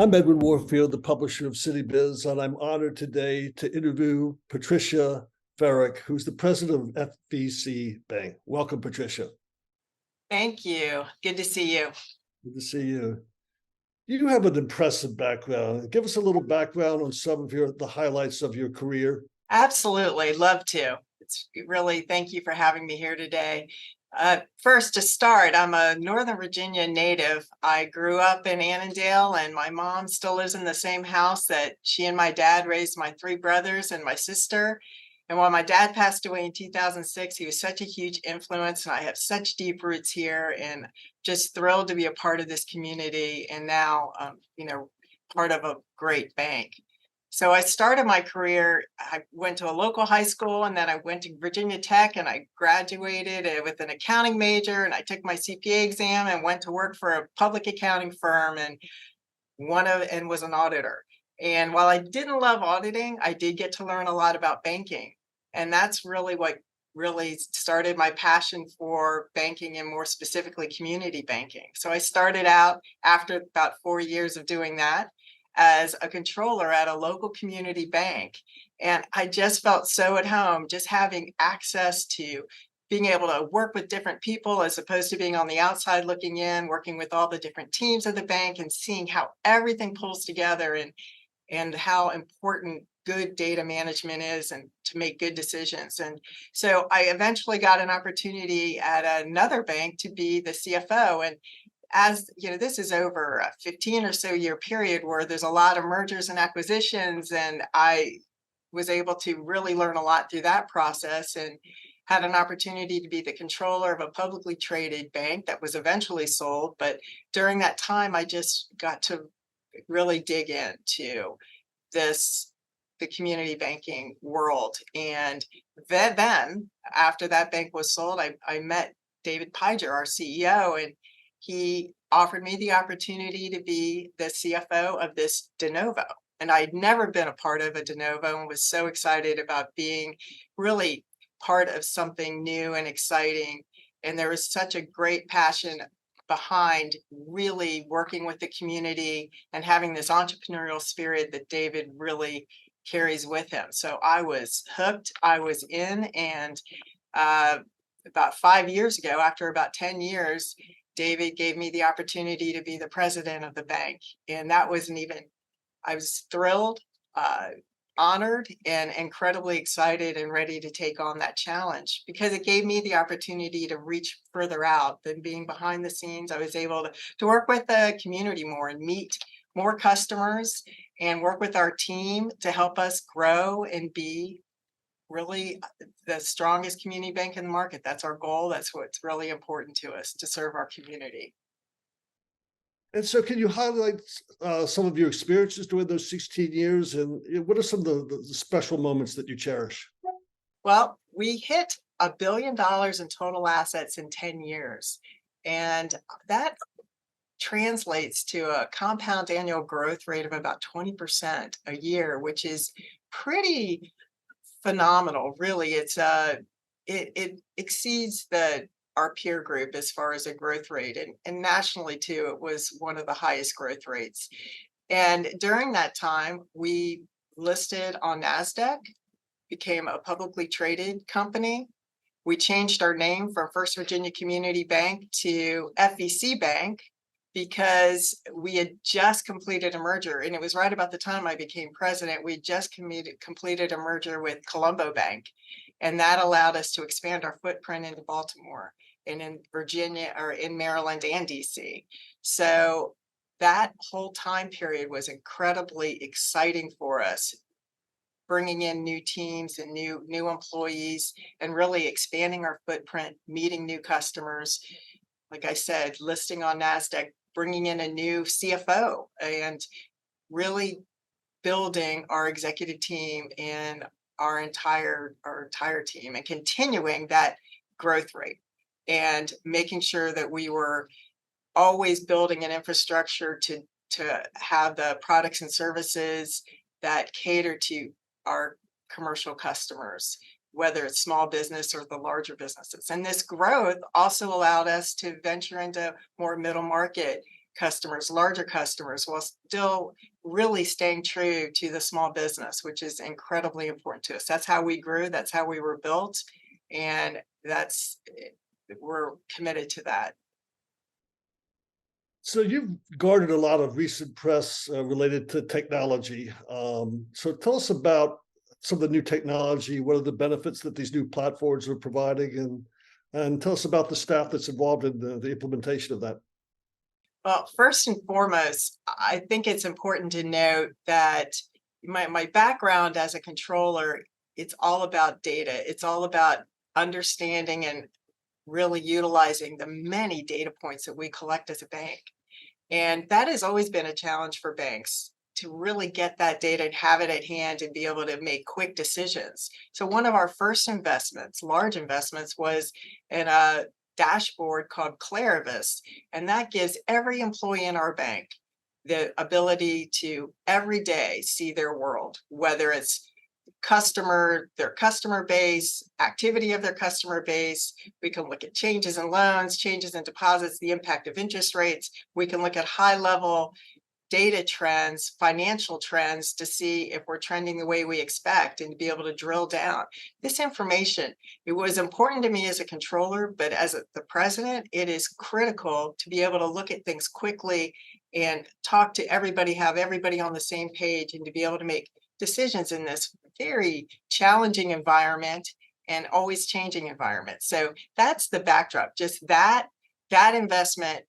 I'm Edward Warfield, the publisher of CityBiz, and I'm honored today to interview Patricia Ferrick, who's the president of FVCbank. Welcome, Patricia. Thank you. Good to see you. Good to see you. You have an impressive background. Give us a little background on some of the highlights of your career. Absolutely. Love to. It's really, thank you for having me here today. First, to start, I'm a Northern Virginia native. I grew up in Annandale, and my mom still lives in the same house that she and my dad raised my three brothers and my sister. And when my dad passed away in 2006, he was such a huge influence, and I have such deep roots here, and just thrilled to be a part of this community, and now, part of a great bank. So I started my career, I went to a local high school, and then I went to Virginia Tech, and I graduated with an accounting major, and I took my CPA exam and went to work for a public accounting firm and was an auditor. And while I didn't love auditing, I did get to learn a lot about banking. And that's really what really started my passion for banking, and more specifically community banking. So I started out after about 4 years of doing that as a controller at a local community bank. And I just felt so at home, just having access to being able to work with different people as opposed to being on the outside looking in, working with all the different teams of the bank and seeing how everything pulls together, and how important good data management is, and to make good decisions. And so I eventually got an opportunity at another bank to be the CFO. And as you know, this is over a 15 or so year period where there's a lot of mergers and acquisitions, and I was able to really learn a lot through that process, and had an opportunity to be the controller of a publicly traded bank that was eventually sold. But during that time, I just got to really dig into the community banking world. And then after that bank was sold, I met David Piger, our CEO, and he offered me the opportunity to be the CFO of this de novo. And I'd never been a part of a de novo, and was so excited about being really part of something new and exciting. And there was such a great passion behind really working with the community and having this entrepreneurial spirit that David really carries with him. So I was hooked, I was in, and about 5 years ago, after about 10 years, David gave me the opportunity to be the president of the bank. And that wasn't even, I was thrilled, honored, and incredibly excited and ready to take on that challenge, because it gave me the opportunity to reach further out than being behind the scenes. I was able to work with the community more and meet more customers and work with our team to help us grow and be really the strongest community bank in the market. That's our goal. That's what's really important to us, to serve our community. And so can you highlight some of your experiences during those 16 years, and what are some of the special moments that you cherish? Well, we hit $1 billion in total assets in 10 years. And that translates to a compound annual growth rate of about 20% a year, which is pretty phenomenal. Really, it exceeds our peer group as far as a growth rate, and nationally too, it was one of the highest growth rates. And during that time, we listed on NASDAQ, became a publicly traded company. We changed our name from First Virginia Community Bank to FVCbank, because we had just completed a merger, and it was right about the time I became president. We just completed a merger with Colombo Bank, and that allowed us to expand our footprint into Baltimore and in Virginia, or in Maryland and DC. So that whole time period was incredibly exciting for us, bringing in new teams and new employees, and really expanding our footprint, meeting new customers. Like I said, listing on NASDAQ, bringing in a new CFO, and really building our executive team and our entire team, and continuing that growth rate, and making sure that we were always building an infrastructure to have the products and services that cater to our commercial customers, whether it's small business or the larger businesses. And this growth also allowed us to venture into more middle market customers, larger customers, while still really staying true to the small business, which is incredibly important to us. That's how we grew, that's how we were built, and we're committed to that. So you've garnered a lot of recent press related to technology. So tell us about some of the new technology. What are the benefits that these new platforms are providing, and tell us about the staff that's involved in the implementation of that. Well, first and foremost, I think it's important to note that my background as a controller, it's all about data. It's all about understanding and really utilizing the many data points that we collect as a bank. And that has always been a challenge for banks to really get that data and have it at hand and be able to make quick decisions. So one of our first investments, large investments, was in a dashboard called Clarivis, and that gives every employee in our bank the ability to every day see their world, whether it's their customer base, activity of their customer base. We can look at changes in loans, changes in deposits, the impact of interest rates. We can look at high level data trends, financial trends to see if we're trending the way we expect and to be able to drill down. This information, it was important to me as a controller, but as the president, it is critical to be able to look at things quickly and talk to everybody, have everybody on the same page, and to be able to make decisions in this very challenging environment and always changing environment. So that's the backdrop. Just that investment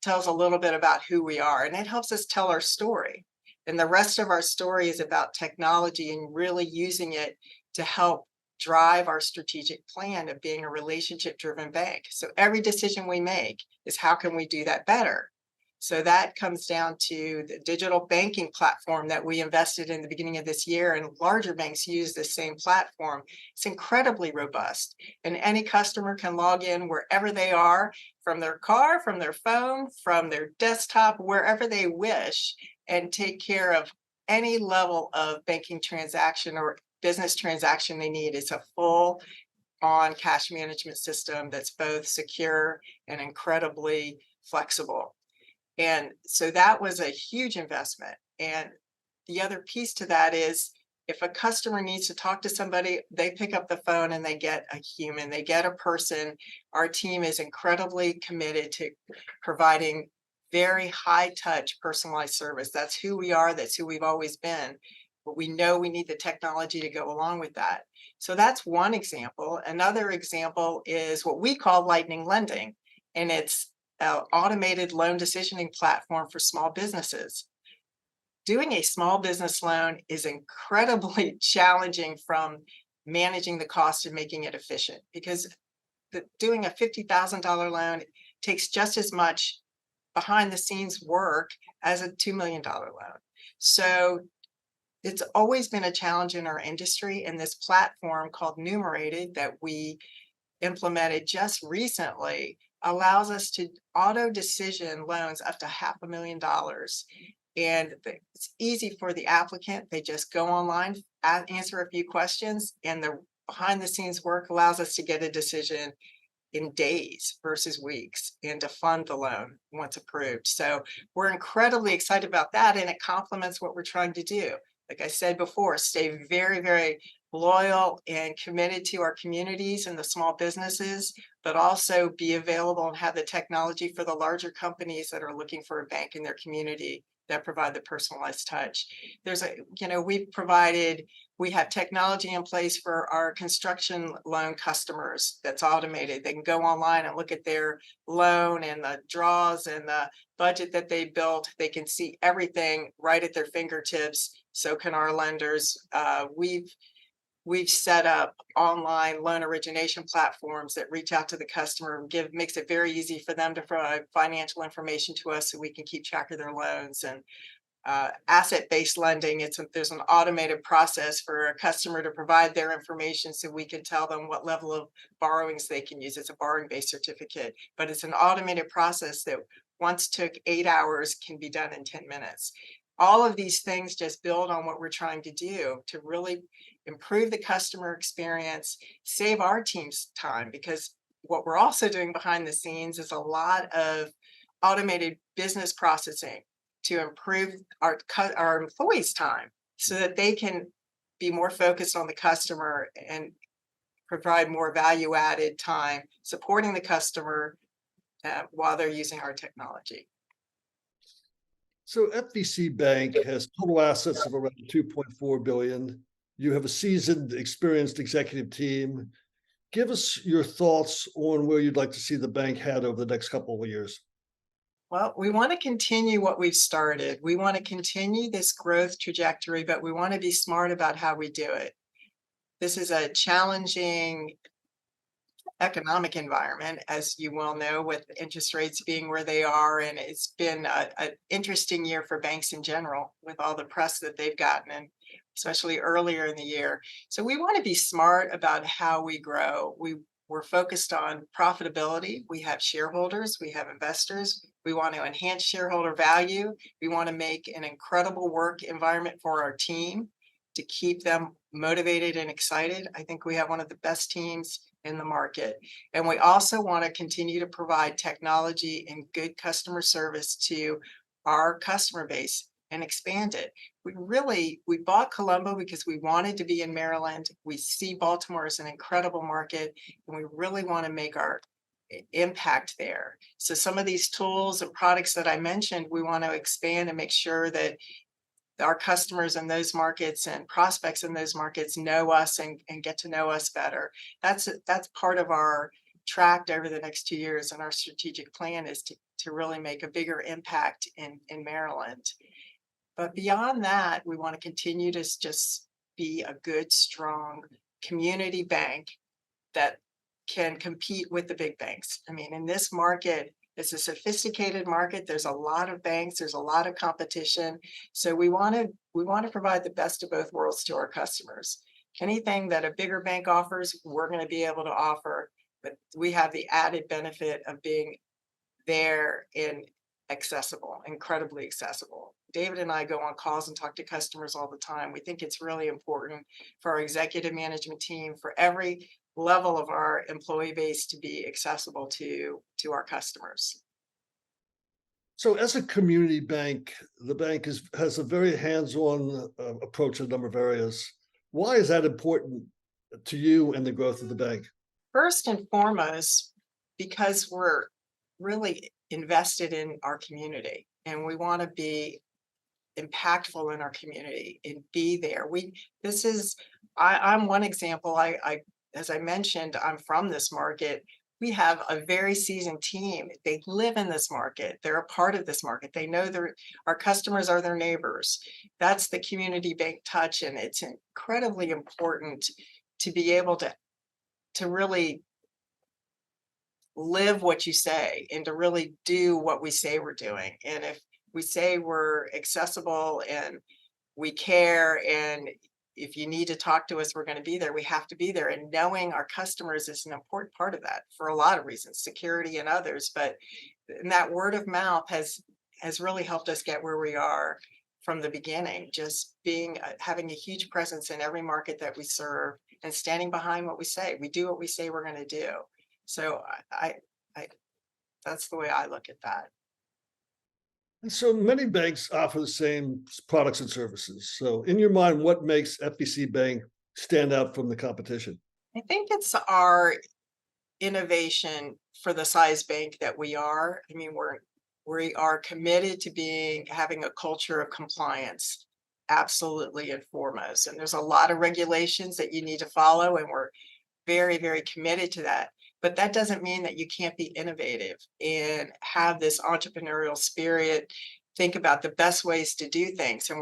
tells a little bit about who we are, and it helps us tell our story. And the rest of our story is about technology and really using it to help drive our strategic plan of being a relationship-driven bank. So every decision we make is how can we do that better? So that comes down to the digital banking platform that we invested in the beginning of this year, and larger banks use the same platform. It's incredibly robust, and any customer can log in wherever they are, from their car, from their phone, from their desktop, wherever they wish, and take care of any level of banking transaction or business transaction they need. It's a full on cash management system that's both secure and incredibly flexible. And so that was a huge investment. And the other piece to that is if a customer needs to talk to somebody, they pick up the phone and they get a human, they get a person. Our team is incredibly committed to providing very high touch personalized service. That's who we are, that's who we've always been. But we know we need the technology to go along with that. So that's one example. Another example is what we call Lightning Lending, and it's an automated loan decisioning platform for small businesses. Doing a small business loan is incredibly challenging from managing the cost and making it efficient, because doing a $50,000 loan takes just as much behind the scenes work as a $2 million loan. So it's always been a challenge in our industry, and this platform called Numerated that we implemented just recently allows us to auto decision loans up to $500,000. And it's easy for the applicant. They just go online, answer a few questions, and the behind the scenes work allows us to get a decision in days versus weeks and to fund the loan once approved. So we're incredibly excited about that, and it complements what we're trying to do. Like I said before, stay very, very loyal and committed to our communities and the small businesses, but also be available and have the technology for the larger companies that are looking for a bank in their community that provide the personalized touch. We have technology in place for our construction loan customers that's automated. They can go online and look at their loan and the draws and the budget that they built. They can see everything right at their fingertips. So can our lenders. We've set up online loan origination platforms that reach out to the customer and makes it very easy for them to provide financial information to us so we can keep track of their loans. And asset-based lending, there's an automated process for a customer to provide their information so we can tell them what level of borrowings they can use. It's a borrowing-based certificate, but it's an automated process that once took 8 hours can be done in 10 minutes. All of these things just build on what we're trying to do to really improve the customer experience, save our team's time, because what we're also doing behind the scenes is a lot of automated business processing to improve our employees' time so that they can be more focused on the customer and provide more value-added time supporting the customer while they're using our technology. So FVCbank has total assets of around 2.4 billion. You have a seasoned, experienced executive team. Give us your thoughts on where you'd like to see the bank head over the next couple of years. Well, we want to continue what we've started. We want to continue this growth trajectory, but we want to be smart about how we do it. This is a challenging economic environment, as you well know, with interest rates being where they are. And it's been an interesting year for banks in general with all the press that they've gotten, and especially earlier in the year. So we want to be smart about how we grow. We're focused on profitability. We have shareholders, we have investors. We want to enhance shareholder value. We want to make an incredible work environment for our team to keep them motivated and excited. I think we have one of the best teams in the market. And we also want to continue to provide technology and good customer service to our customer base and expand it. We bought Colombo because we wanted to be in Maryland. We see Baltimore as an incredible market, and we really want to make our impact there. So some of these tools and products that I mentioned, we want to expand and make sure that our customers in those markets and prospects in those markets know us and get to know us better. That's part of our tract over the next 2 years, and our strategic plan is to really make a bigger impact in Maryland. But beyond that, we want to continue to just be a good, strong community bank that can compete with the big banks. I mean, in this market, it's a sophisticated market. There's a lot of banks. There's a lot of competition. So we want to provide the best of both worlds to our customers. Anything that a bigger bank offers, we're going to be able to offer. But we have the added benefit of being there and accessible, incredibly accessible. David and I go on calls and talk to customers all the time. We think it's really important for our executive management team, for every level of our employee base to be accessible to our customers. So as a community bank, the bank has a very hands-on approach in a number of areas. Why is that important to you and the growth of the bank? First and foremost, because we're really invested in our community and we want to be impactful in our community and be there. I'm one example. As I mentioned, I'm from this market. We have a very seasoned team. They live in this market. They're a part of this market. They know our customers are their neighbors. That's the community bank touch, and it's incredibly important to be able to really live what you say and to really do what we say we're doing. And if we say we're accessible and we care, and if you need to talk to us, we're going to be there. We have to be there. And knowing our customers is an important part of that for a lot of reasons, security and others. But that word of mouth has really helped us get where we are from the beginning, just having a huge presence in every market that we serve and standing behind what we say. We do what we say we're going to do. So that's the way I look at that. And so many banks offer the same products and services. So in your mind, what makes FVCbank stand out from the competition? I think it's our innovation for the size bank that we are. I mean, we are committed to having a culture of compliance, absolutely and foremost. And there's a lot of regulations that you need to follow, and we're very, very committed to that. But that doesn't mean that you can't be innovative and have this entrepreneurial spirit, think about the best ways to do things. And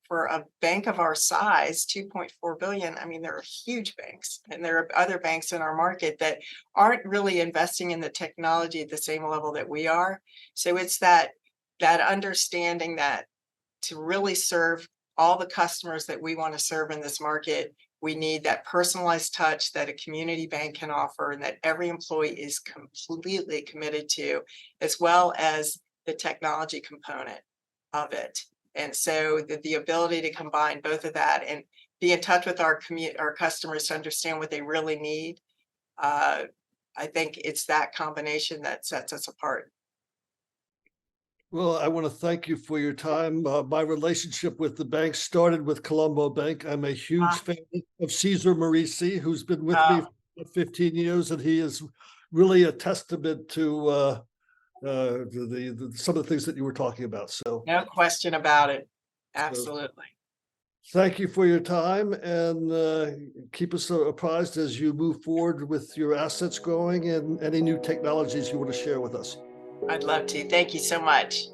for a bank of our size, 2.4 billion, I mean, there are huge banks, and there are other banks in our market that aren't really investing in the technology at the same level that we are. So it's that understanding that to really serve all the customers that we want to serve in this market, we need that personalized touch that a community bank can offer and that every employee is completely committed to, as well as the technology component of it. And so the ability to combine both of that and be in touch with our customers to understand what they really need, I think it's that combination that sets us apart. Well, I want to thank you for your time. My relationship with the bank started with Colombo Bank. I'm a huge Ah, fan of Cesar Marisi, who's been with me oh, for 15 years, and he is really a testament to some of the things that you were talking about. no question about it. So Absolutely. thank you for your time, and keep us apprised as you move forward with your assets growing and any new technologies you want to share with us. I'd love to. Thank you so much.